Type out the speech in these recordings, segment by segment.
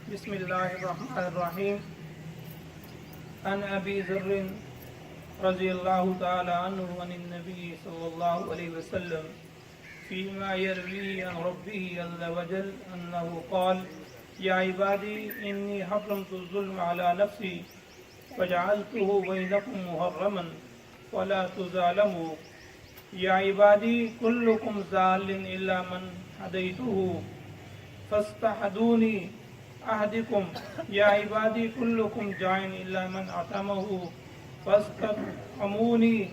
بسم الله الرحمن الرحيم. عن أبي ذر رضي الله تعالى عنه عن النبي صلى الله عليه وسلم فيما يرويه عن ربه عز وجل أنه قال: يا عبادي إني حرمت الظلم على نفسي وجعلته بينكم محرما ولا تظالموا. يا عبادي كلكم ضال إلا من هديته فاستحدوني أهدكم. يا عبادي كلكم جائع إلا من أطعمه فاستطعموني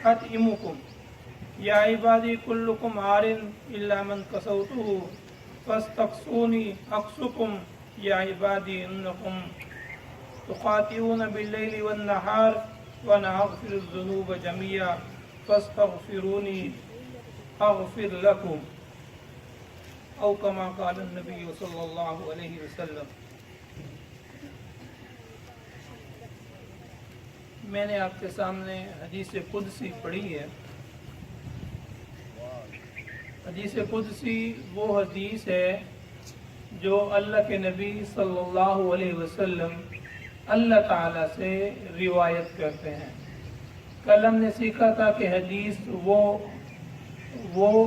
أطعمكم. يا عبادي كلكم عار إلا من كسوته فاستقصوني أقصكم. يا عبادي إنكم تقاتلون بالليل والنهار وأنا أغفر الذنوب جميعا فاستغفروني أغفر لكم. او کما قال النبی صلی اللہ علیہ وسلم. میں نے آپ کے سامنے حدیث قدسی پڑھی ہے. حدیث قدسی وہ حدیث ہے جو اللہ کے نبی صلی اللہ علیہ وسلم اللہ تعالیٰ سے روایت کرتے ہیں. کل ہم نے سیکھا تھا کہ حدیث وہ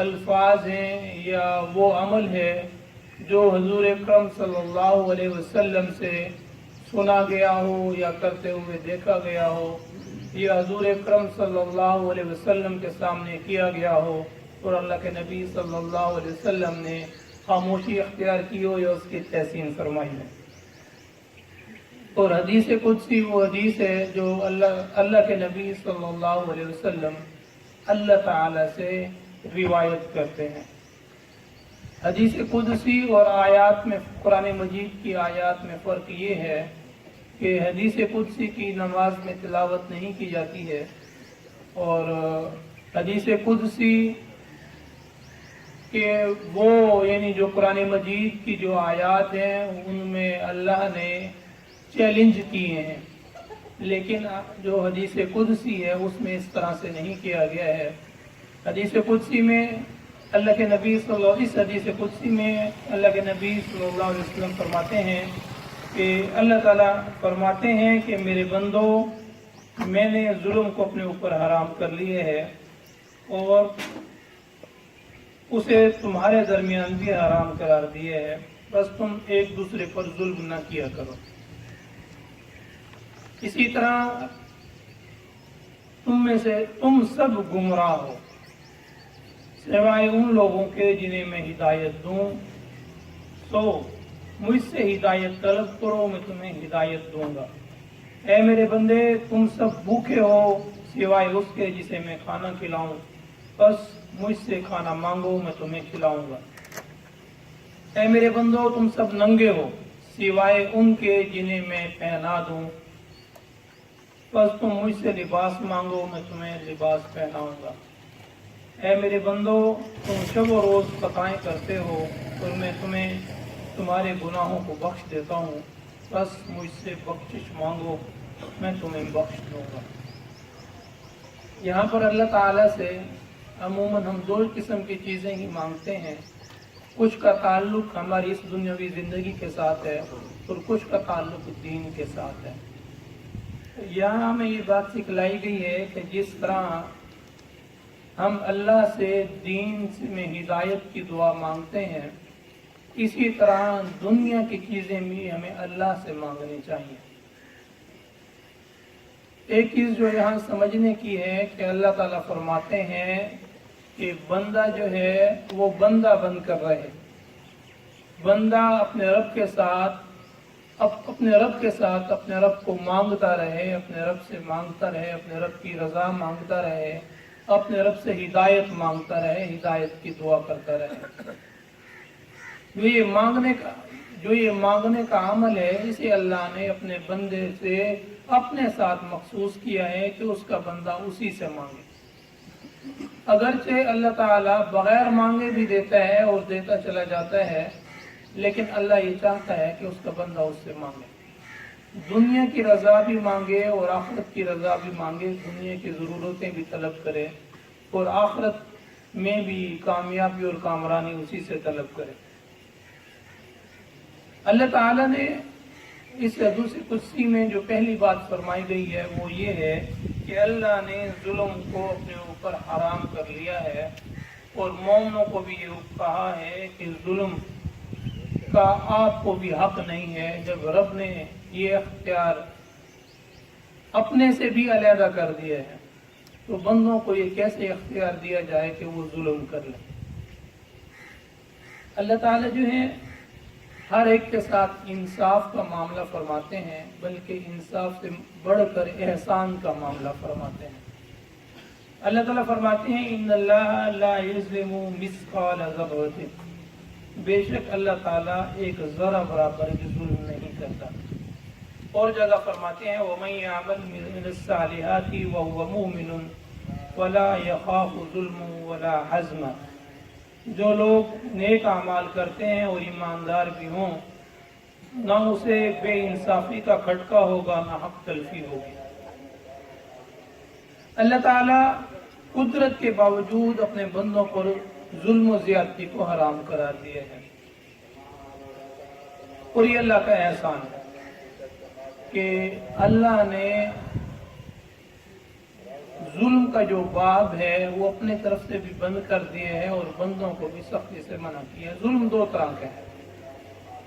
الفاظ ہیں یا وہ عمل ہے جو حضور اکرم صلی اللہ علیہ وسلم سے سنا گیا ہو یا کرتے ہوئے دیکھا گیا ہو یا حضور اکرم صلی اللہ علیہ وسلم کے سامنے کیا گیا ہو اور اللہ کے نبی صلی اللہ علیہ وسلم نے خاموشی اختیار کی ہو یا اس کی تحسین فرمائی ہے. اور حدیث قدسی وہ حدیث ہے جو اللہ کے نبی صلی اللہ علیہ وسلم اللہ تعالی سے روایت کرتے ہیں. حدیث قدسی اور آیات میں قرآن مجید کی آیات میں فرق یہ ہے کہ حدیث قدسی کی نماز میں تلاوت نہیں کی جاتی ہے اور حدیث قدسی کہ وہ یعنی جو قرآن مجید کی جو آیات ہیں ان میں اللہ نے چیلنج کیے ہیں، لیکن جو حدیث قدسی ہے اس میں اس طرح سے نہیں کیا گیا ہے. حدیث قدسی میں اللہ کے نبی صلی اللہ علیہ وسلم حدیث قدسی میں اللہ کے نبی صلی اللہ علیہ وسلم فرماتے ہیں کہ اللہ تعالیٰ فرماتے ہیں کہ میرے بندو، میں نے ظلم کو اپنے اوپر حرام کر لیے ہے اور اسے تمہارے درمیان بھی حرام قرار دیے ہے، بس تم ایک دوسرے پر ظلم نہ کیا کرو. اسی طرح تم میں سے تم سب گمراہ ہو سوائے ان لوگوں کے جنہیں میں ہدایت دوں، سو مجھ سے ہدایت طلب کرو، میں تمہیں ہدایت دوں گا. اے میرے بندے، تم سب بھوکے ہو سوائے اس کے جسے میں کھانا کھلاؤں، بس مجھ سے کھانا مانگو، میں تمہیں کھلاؤں گا. اے میرے بندو، تم سب ننگے ہو سوائے ان کے جنہیں میں پہنا دوں، بس تم مجھ سے لباس مانگو، میں تمہیں لباس پہناؤں گا. اے میرے بندو، تم شب و روز خطائیں کرتے ہو اور میں تمہیں تمہارے گناہوں کو بخش دیتا ہوں، بس مجھ سے بخشش مانگو، میں تمہیں بخش دوں گا. یہاں پر اللہ تعالیٰ سے عموماً ہم دو قسم کی چیزیں ہی مانگتے ہیں. کچھ کا تعلق ہماری اس دنیاوی زندگی کے ساتھ ہے اور کچھ کا تعلق دین کے ساتھ ہے. یہاں ہمیں یہ بات سکھلائی گئی ہے کہ جس طرح ہم اللہ سے دین میں ہدایت کی دعا مانگتے ہیں، اسی طرح دنیا کی چیزیں بھی ہمیں اللہ سے مانگنی چاہیے. ایک چیز جو یہاں سمجھنے کی ہے کہ اللہ تعالیٰ فرماتے ہیں کہ بندہ جو ہے وہ بندہ بن کر رہے. بندہ اپنے رب کے ساتھ اپنے رب کو مانگتا رہے، اپنے رب سے مانگتا رہے، اپنے رب کی رضا مانگتا رہے، اپنے رب سے ہدایت مانگتا رہے، ہدایت کی دعا کرتا رہے. جو یہ مانگنے کا عمل ہے، اسے اللہ نے اپنے بندے سے اپنے ساتھ مخصوص کیا ہے کہ اس کا بندہ اسی سے مانگے. اگرچہ اللہ تعالیٰ بغیر مانگے بھی دیتا ہے اور دیتا چلا جاتا ہے، لیکن اللہ یہ چاہتا ہے کہ اس کا بندہ اس سے مانگے. دنیا کی رضا بھی مانگے اور آخرت کی رضا بھی مانگے، دنیا کی ضرورتیں بھی طلب کرے اور آخرت میں بھی کامیابی اور کامرانی اسی سے طلب کرے. اللہ تعالیٰ نے اس حدیث قدسی میں جو پہلی بات فرمائی گئی ہے وہ یہ ہے کہ اللہ نے ظلم کو اپنے اوپر حرام کر لیا ہے، اور مومنوں کو بھی یہ کہا ہے کہ ظلم کا آپ کو بھی حق نہیں ہے۔ جب رب نے یہ اختیار اپنے سے بھی علیحدہ کر دیا ہے تو بندوں کو یہ کیسے اختیار دیا جائے کہ وہ ظلم کر لیں؟ اللہ تعالیٰ جو ہے ہر ایک کے ساتھ انصاف کا معاملہ فرماتے ہیں، بلکہ انصاف سے بڑھ کر احسان کا معاملہ فرماتے ہیں۔ اللہ تعالیٰ فرماتے ہیں ان اللہ لا یظلم مثقال ذرۃ، بے شک اللہ تعالیٰ ایک ذرہ برابر بھی ظلم نہیں کرتا۔ اور جگہ فرماتے ہیں وَمَن يَعْمَلْ مِنَ الصَّالِحَاتِ وَهُوَ مُؤْمِنٌ وَلَا يَخَافُ ظُلْمًا وَلَا حَزْمًا، جو لوگ نیک اعمال کرتے ہیں اور ایماندار بھی ہوں، نہ اسے بے انصافی کا کھٹکا ہوگا نہ حق تلفی ہوگی۔ اللہ تعالیٰ قدرت کے باوجود اپنے بندوں پر ظلم و زیادتی کو حرام قرار دیا ہے، اور یہ اللہ کا احسان ہے کہ اللہ نے ظلم کا جو باب ہے وہ اپنے طرف سے بھی بند کر دیا ہے اور بندوں کو بھی سختی سے منع کیا ہے۔ ظلم دو طرح کے ہیں،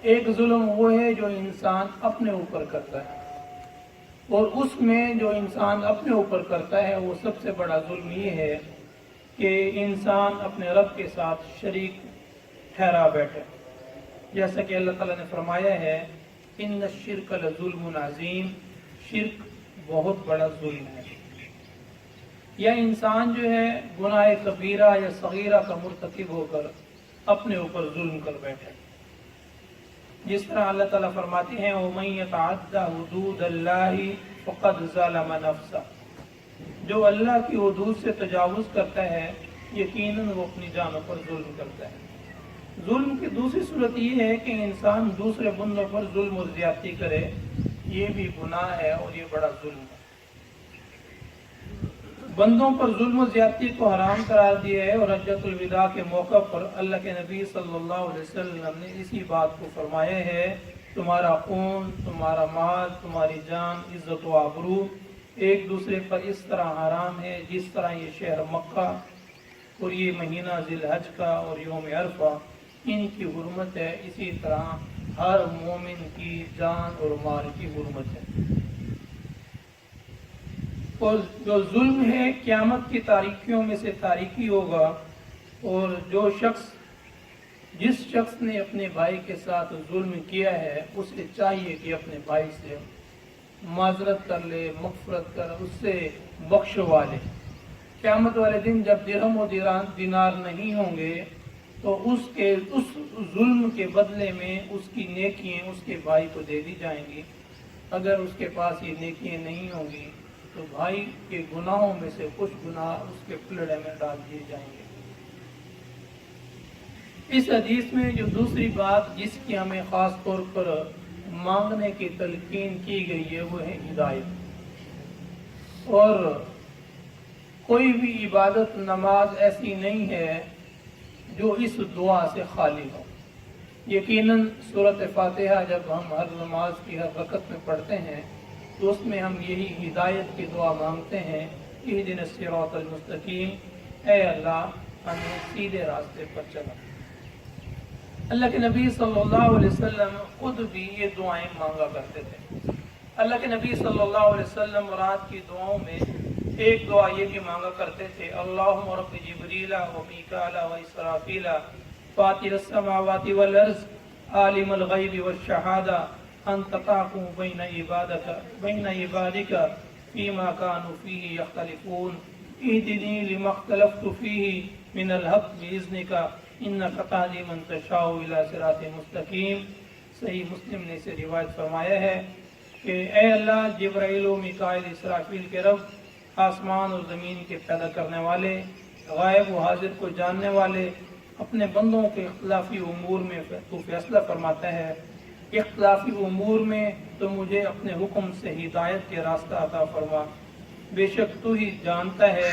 ایک ظلم وہ ہے جو انسان اپنے اوپر کرتا ہے، اور اس میں جو انسان اپنے اوپر کرتا ہے وہ سب سے بڑا ظلم یہ ہے کہ انسان اپنے رب کے ساتھ شریک ٹھہرا بیٹھے، جیسا کہ اللہ تعالیٰ نے فرمایا ہے ان الشرک لظلم عظیم، شرک بہت بڑا ظلم ہے۔ یا انسان جو ہے گناہ کبیرہ یا صغیرہ کا مرتکب ہو کر اپنے اوپر ظلم کر بیٹھے، جس طرح اللہ تعالیٰ فرماتے ہیں وَمَن يَتَعَدَّ حُدُودَ اللَّهِ فَقَدْ ظَلَمَ نَفْسَهُ، جو اللہ کی حدود سے تجاوز کرتا ہے یقیناً وہ اپنی جانوں پر ظلم کرتا ہے۔ ظلم کی دوسری صورت یہ ہے کہ انسان دوسرے بندوں پر ظلم و زیادتی کرے، یہ بھی گناہ ہے اور یہ بڑا ظلم ہے۔ بندوں پر ظلم و زیادتی کو حرام قرار دیا ہے، اور حجۃ الوداع کے موقع پر اللہ کے نبی صلی اللہ علیہ وسلم نے اسی بات کو فرمایا ہے تمہارا خون، تمہارا مال، تمہاری جان، عزت و آبرو ایک دوسرے پر اس طرح حرام ہے جس طرح یہ شہر مکہ اور یہ مہینہ ذی الحج کا اور یوم عرفہ ان کی حرمت ہے، اسی طرح ہر مومن کی جان اور مال کی حرمت ہے۔ اور جو ظلم ہے قیامت کی تاریکیوں میں سے تاریکی ہوگا، اور جس شخص نے اپنے بھائی کے ساتھ ظلم کیا ہے اسے چاہیے کہ اپنے بھائی سے معذرت کر لے، مغفرت کر اس سے بخشوا لے۔ قیامت والے دن جب درہم و دینار نہیں ہوں گے تو اس ظلم کے بدلے میں اس کی نیکیاں اس کے بھائی کو دے دی جائیں گی۔ اگر اس کے پاس یہ نیکیاں نہیں ہوں گی تو بھائی کے گناہوں میں سے کچھ گناہ اس کے پلڑے میں ڈال دیے جائیں گے۔ اس حدیث میں جو دوسری بات جس کی ہمیں خاص طور پر مانگنے کی تلقین کی گئی ہے وہ ہے ہدایت۔ اور کوئی بھی عبادت نماز ایسی نہیں ہے جو اس دعا سے خالی ہو۔ یقیناً سورۃ فاتحہ جب ہم ہر نماز کی ہر رکعت میں پڑھتے ہیں تو اس میں ہم یہی ہدایت کی دعا مانگتے ہیں اہدنا الصراط المستقیم، اے اللہ ہمیں سیدھے راستے پر چلا۔ اللہ کے نبی صلی اللہ علیہ وسلم خود بھی یہ دعائیں مانگا کرتے تھے۔ اللہ کے نبی صلی اللہ علیہ وسلم رات کی دعاؤں میں ایک دعا یہ بھی مانگا کرتے تھے اللہم رب جبریل و میکال و اسرافیل فاطر السماوات والارض عالم الغیب والشہادہ انت تحکم بین عبادک فیما کانوا فیہ یختلفون اہدنی لما اختلفت فیہ من الحق باذنک انک تہدی من تشاء الی صراط مستقیم۔ صحیح مسلم نے اسے روایت فرمایا ہے کہ اے اللہ جبرائیل و میکائیل اسرافیل کے رب، آسمان اور زمین کے پیدا کرنے والے، غائب و حاضر کو جاننے والے، اپنے بندوں کے اختلافی امور میں تو فیصلہ فرماتا ہے، اختلافی امور میں تو مجھے اپنے حکم سے ہدایت کے راستہ عطا فرما، بے شک تو ہی جانتا ہے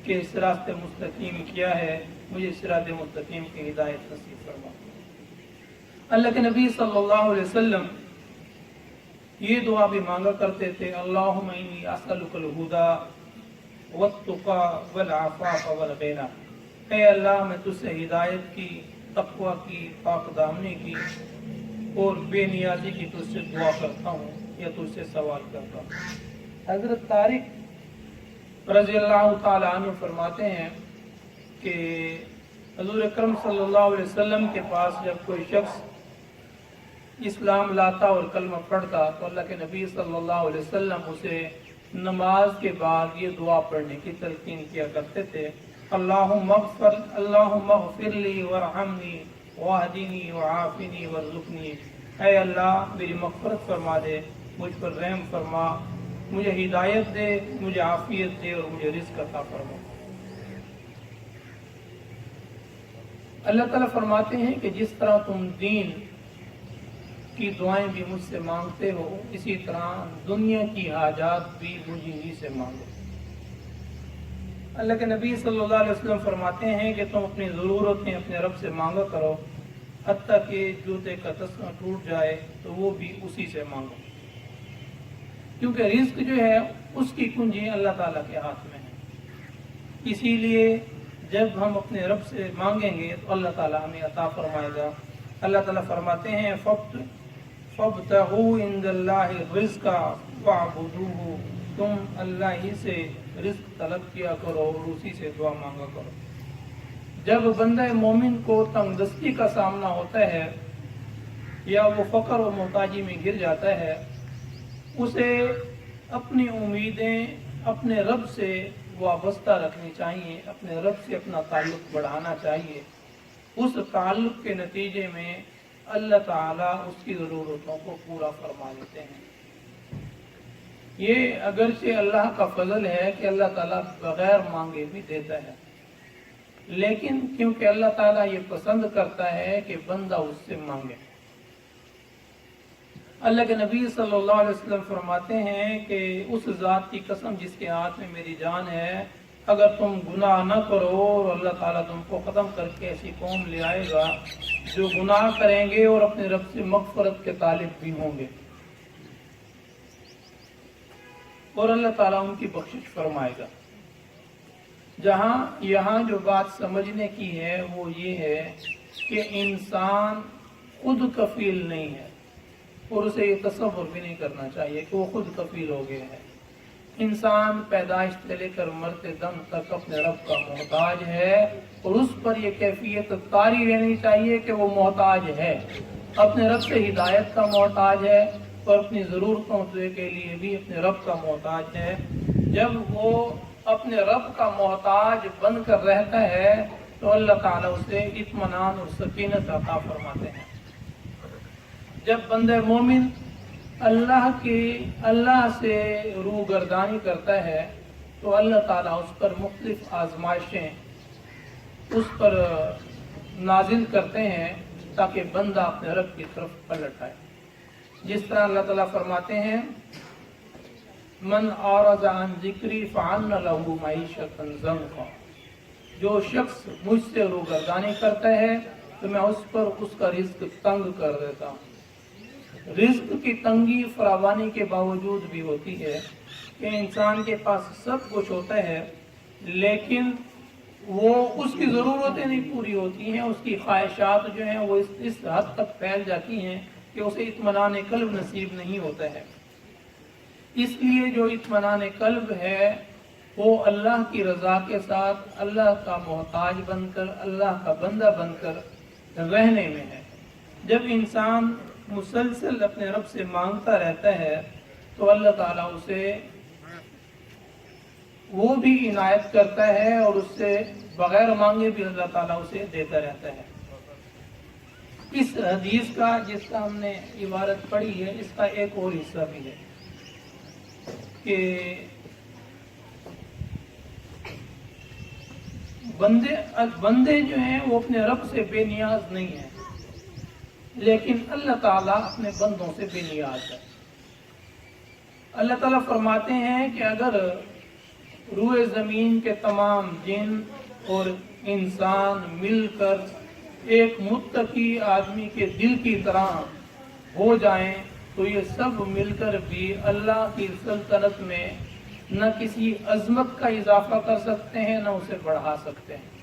کہ صراط مستقیم کیا ہے، مجھے صراط مستقیم کی ہدایت نصیب فرما۔ اللہ کے نبی صلی اللہ علیہ وسلم یہ دعا بھی مانگا کرتے تھے، اللہم انی اسألک الہدی والتقی والعفاف والغنی، اے اللہ میں تجھ سے ہدایت کی، تقوی کی، پاک دامنی کی اور بے نیازی کی تجھ سے دعا کرتا ہوں یا تجھ سے سوال کرتا ہوں۔ حضرت طارق رضی اللہ تعالیٰ عنہ فرماتے ہیں کہ حضور اکرم صلی اللہ علیہ وسلم کے پاس جب کوئی شخص اسلام لاتا اور کلمہ پڑھتا تو اللہ کے نبی صلی اللہ علیہ وسلم اسے نماز کے بعد یہ دعا پڑھنے کی تلقین کیا کرتے تھے، اللہم اغفر لی ورحمنی واہدنی وعافنی وارزقنی، اے اللہ میری مغفرت فرما دے، مجھ پر رحم فرما، مجھے ہدایت دے، مجھے عافیت دے اور مجھے رزق عطا فرما۔ اللہ تعالیٰ فرماتے ہیں کہ جس طرح تم دین کی دعائیں بھی مجھ سے مانگتے ہو، اسی طرح دنیا کی حاجات بھی مجھے ہی سے مانگو۔ اللہ کے نبی صلی اللہ علیہ وسلم فرماتے ہیں کہ تم اپنی ضرورتیں اپنے رب سے مانگا کرو، حتیٰ کہ جوتے کا تسمہ ٹوٹ جائے تو وہ بھی اسی سے مانگو، کیونکہ رزق جو ہے اس کی کنجی اللہ تعالیٰ کے ہاتھ میں ہے۔ اسی لیے جب ہم اپنے رب سے مانگیں گے تو اللہ تعالیٰ ہمیں عطا فرمائے گا۔ اللہ تعالیٰ فرماتے ہیں فَابْتَغُوا عِندَ اللَّهِ الرِّزْقَ وَاعْبُدُوهُ، تم اللہ ہی سے رزق طلب کیا کرو اور اسی سے دعا مانگا کرو۔ جب بندہ مومن کو تنگ دستی کا سامنا ہوتا ہے یا وہ فقر و محتاجی میں گر جاتا ہے، اسے اپنی امیدیں اپنے رب سے وابستہ رکھنی چاہیے، اپنے رب سے اپنا تعلق بڑھانا چاہیے۔ اس تعلق کے نتیجے میں اللہ تعالیٰ اس کی ضرورتوں کو پورا فرما لیتے ہیں۔ یہ اگرچہ اللہ کا فضل ہے کہ اللہ تعالیٰ بغیر مانگے بھی دیتا ہے، لیکن کیونکہ اللہ تعالیٰ یہ پسند کرتا ہے کہ بندہ اس سے مانگے۔ اللہ کے نبی صلی اللہ علیہ وسلم فرماتے ہیں کہ اس ذات کی قسم جس کے ہاتھ میں میری جان ہے، اگر تم گناہ نہ کرو اور اللہ تعالیٰ تم کو ختم کر کے ایسی قوم لے آئے گا جو گناہ کریں گے اور اپنے رب سے مغفرت کے طالب بھی ہوں گے، اور اللہ تعالیٰ ان کی بخشش فرمائے گا۔ یہاں جو بات سمجھنے کی ہے وہ یہ ہے کہ انسان خود کفیل نہیں ہے، اور اسے یہ تصور بھی نہیں کرنا چاہیے کہ وہ خود کفیل ہو گیا ہے۔ انسان پیدائش سے لے کر مرتے دم تک اپنے رب کا محتاج ہے، اور اس پر یہ کیفیت طاری رہنی چاہیے کہ وہ محتاج ہے، اپنے رب سے ہدایت کا محتاج ہے اور اپنی ضرورتوں کے لیے بھی اپنے رب کا محتاج ہے۔ جب وہ اپنے رب کا محتاج بن کر رہتا ہے تو اللہ تعالیٰ اسے اطمینان اور سکینت عطا فرماتے ہیں۔ جب بندہ مومن اللہ سے روگردانی کرتا ہے تو اللہ تعالیٰ اس پر مختلف آزمائشیں اس پر نازل کرتے ہیں تاکہ بندہ اپنے رب کی طرف پلٹ آئے۔ جس طرح اللہ تعالیٰ فرماتے ہیں، من اعرض عن ذکری فعن لہ معیشۃ ضنکا، جو شخص مجھ سے روگردانی کرتا ہے تو میں اس پر اس کا رزق تنگ کر دیتا ہوں۔ رزق کی تنگی فراوانی کے باوجود بھی ہوتی ہے کہ انسان کے پاس سب کچھ ہوتا ہے، لیکن وہ اس کی ضرورتیں نہیں پوری ہوتی ہیں، اس کی خواہشات جو ہیں وہ اس حد تک پھیل جاتی ہیں کہ اسے اطمینان قلب نصیب نہیں ہوتا ہے۔ اس لیے جو اطمینان قلب ہے وہ اللہ کی رضا کے ساتھ اللہ کا محتاج بن کر، اللہ کا بندہ بن کر رہنے میں ہے۔ جب انسان مسلسل اپنے رب سے مانگتا رہتا ہے تو اللہ تعالیٰ اسے وہ بھی عنایت کرتا ہے اور اس سے بغیر مانگے بھی اللہ تعالیٰ اسے دیتا رہتا ہے۔ اس حدیث کا جس کا ہم نے عبارت پڑھی ہے، اس کا ایک اور حصہ بھی ہے کہ بندے جو ہیں وہ اپنے رب سے بے نیاز نہیں ہیں، لیکن اللہ تعالیٰ اپنے بندوں سے بے نیاز ہے۔ اللہ تعالیٰ فرماتے ہیں کہ اگر روئے زمین کے تمام جن اور انسان مل کر ایک متقی آدمی کے دل کی طرح ہو جائیں تو یہ سب مل کر بھی اللہ کی سلطنت میں نہ کسی عظمت کا اضافہ کر سکتے ہیں نہ اسے بڑھا سکتے ہیں۔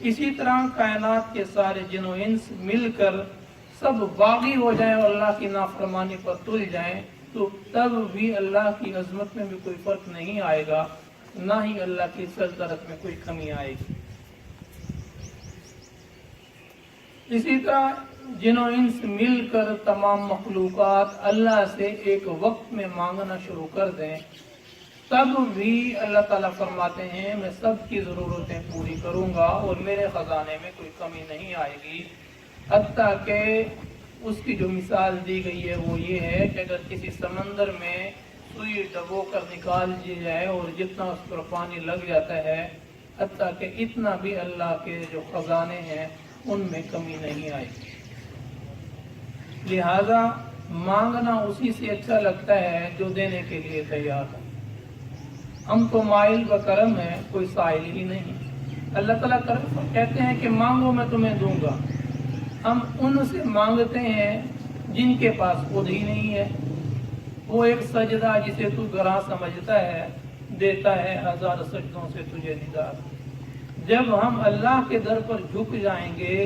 اسی طرح کائنات کے سارے جن و انس مل کر سب باغی ہو جائیں اور اللہ کی نافرمانی پر تل جائیں تو تب بھی اللہ کی عظمت میں بھی کوئی فرق نہیں آئے گا، نہ ہی اللہ کی سلطنت میں کوئی کمی آئے گی۔ اسی طرح جن و انس مل کر تمام مخلوقات اللہ سے ایک وقت میں مانگنا شروع کر دیں تب بھی اللہ تعالیٰ فرماتے ہیں میں سب کی ضرورتیں پوری کروں گا اور میرے خزانے میں کوئی کمی نہیں آئے گی۔ حتیٰ کہ اس کی جو مثال دی گئی ہے وہ یہ ہے کہ اگر کسی سمندر میں سوئی ڈبو کر نکال دی جائے اور جتنا اس پر پانی لگ جاتا ہے، حتیٰ کہ اتنا بھی اللہ کے جو خزانے ہیں ان میں کمی نہیں آئے گی۔ لہذا مانگنا اسی سے اچھا لگتا ہے جو دینے کے لیے تیار ہے۔ ہم تو مائل بکرم ہیں، کوئی سائل ہی نہیں۔ اللہ تعالیٰ کہتے ہیں کہ مانگو میں تمہیں دوں گا۔ ہم ان سے مانگتے ہیں جن کے پاس خود ہی نہیں ہے۔ وہ ایک سجدہ جسے تو گراں سمجھتا ہے دیتا ہے ہزار سجدوں سے تجھے نجات۔ جب ہم اللہ کے در پر جھک جائیں گے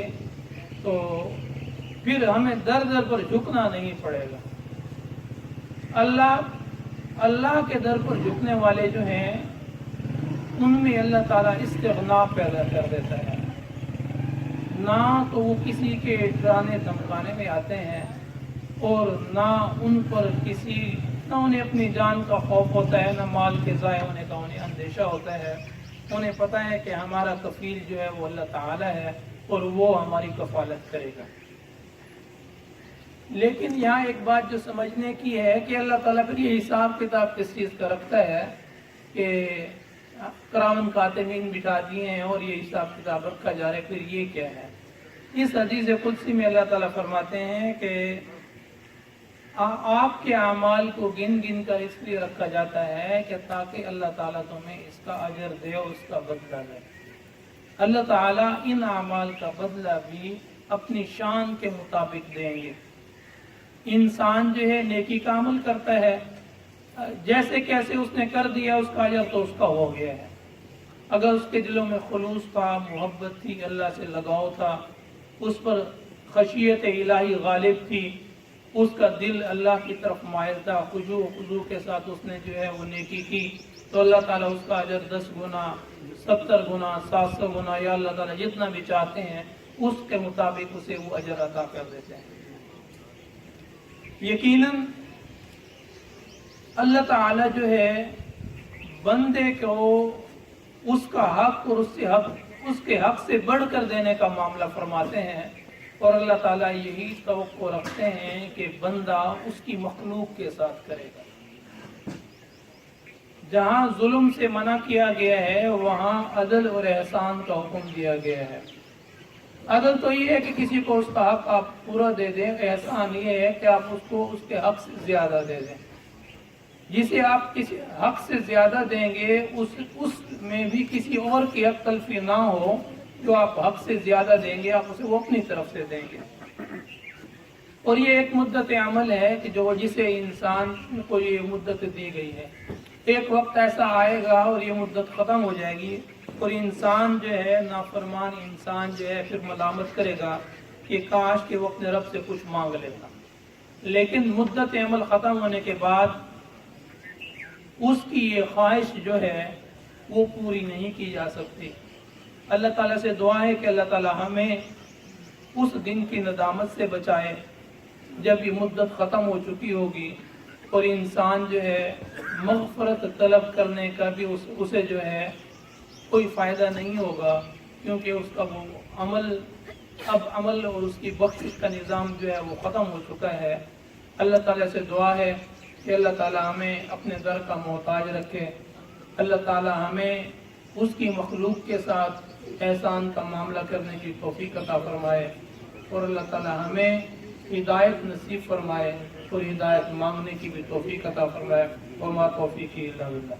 تو پھر ہمیں در در پر جھکنا نہیں پڑے گا۔ اللہ کے در پر جھکنے والے جو ہیں ان میں اللہ تعالیٰ استغنا پیدا کر دیتا ہے۔ نہ تو وہ کسی کے ڈرانے دھمکانے میں آتے ہیں اور نہ ان پر نہ انہیں اپنی جان کا خوف ہوتا ہے، نہ مال کے ضائع ہونے کا انہیں اندیشہ ہوتا ہے۔ انہیں پتہ ہے کہ ہمارا کفیل جو ہے وہ اللہ تعالیٰ ہے اور وہ ہماری کفالت کرے گا۔ لیکن یہاں ایک بات جو سمجھنے کی ہے کہ اللہ تعالیٰ پھر یہ حساب کتاب کس چیز کا رکھتا ہے کہ کرامن کاتبین بٹھا دیے ہیں اور یہ حساب کتاب رکھا جا رہا ہے، پھر یہ کیا ہے؟ اس حدیث قدسی میں اللہ تعالیٰ فرماتے ہیں کہ آپ کے اعمال کو گن گن کر اس لیے رکھا جاتا ہے کہ تاکہ اللہ تعالیٰ تمہیں اس کا اجر دے اور اس کا بدلہ دے۔ اللہ تعالیٰ ان اعمال کا بدلہ بھی اپنی شان کے مطابق دیں گے۔ انسان جو ہے نیکی کا عمل کرتا ہے، جیسے کیسے اس نے کر دیا اس کا اجر تو اس کا ہو گیا ہے۔ اگر اس کے دلوں میں خلوص تھا، محبت تھی، اللہ سے لگاؤ تھا، اس پر خشیت الہی غالب تھی، اس کا دل اللہ کی طرف مائل تھا، خضوع و خضوع کے ساتھ اس نے جو ہے وہ نیکی کی تو اللہ تعالیٰ اس کا اجر 10 گنا، 70 گنا، 700 گنا یا اللہ تعالیٰ جتنا بھی چاہتے ہیں اس کے مطابق اسے وہ اجر عطا کر دیتے ہیں۔ یقیناً اللہ تعالیٰ جو ہے بندے کو اس کا حق اور اس کے حق سے بڑھ کر دینے کا معاملہ فرماتے ہیں، اور اللہ تعالیٰ یہی توقع رکھتے ہیں کہ بندہ اس کی مخلوق کے ساتھ کرے گا۔ جہاں ظلم سے منع کیا گیا ہے وہاں عدل اور احسان کا حکم دیا گیا ہے۔ عدل تو یہ ہے کہ کسی کو اس کا حق آپ پورا دے دیں، احسان یہ ہے کہ آپ اس کو اس کے حق سے زیادہ دے دیں۔ جسے آپ کسی حق سے زیادہ دیں گے اس میں بھی کسی اور کی حق تلفی نہ ہو، جو آپ حق سے زیادہ دیں گے آپ اسے وہ اپنی طرف سے دیں گے۔ اور یہ ایک مدت عمل ہے کہ جسے انسان کو یہ مدت دی گئی ہے۔ ایک وقت ایسا آئے گا اور یہ مدت ختم ہو جائے گی اور انسان جو ہے نافرمان انسان جو ہے پھر ملامت کرے گا کہ کاش کہ وہ اپنے رب سے کچھ مانگ لیتا، لیکن مدت عمل ختم ہونے کے بعد اس کی یہ خواہش جو ہے وہ پوری نہیں کی جا سکتی۔ اللہ تعالیٰ سے دعا ہے کہ اللہ تعالیٰ ہمیں اس دن کی ندامت سے بچائے جب یہ مدت ختم ہو چکی ہوگی اور انسان جو ہے مغفرت طلب کرنے کا بھی اسے جو ہے کوئی فائدہ نہیں ہوگا، کیونکہ اس کا وہ عمل اور اس کی بخشش کا نظام جو ہے وہ ختم ہو چکا ہے۔ اللہ تعالیٰ سے دعا ہے کہ اللہ تعالیٰ ہمیں اپنے در کا محتاج رکھے، اللہ تعالیٰ ہمیں اس کی مخلوق کے ساتھ احسان کا معاملہ کرنے کی توفیق عطا فرمائے، اور اللہ تعالیٰ ہمیں ہدایت نصیب فرمائے اور ہدایت مانگنے کی بھی توفیق عطا فرمائے، وما توفیقی الا باللہ۔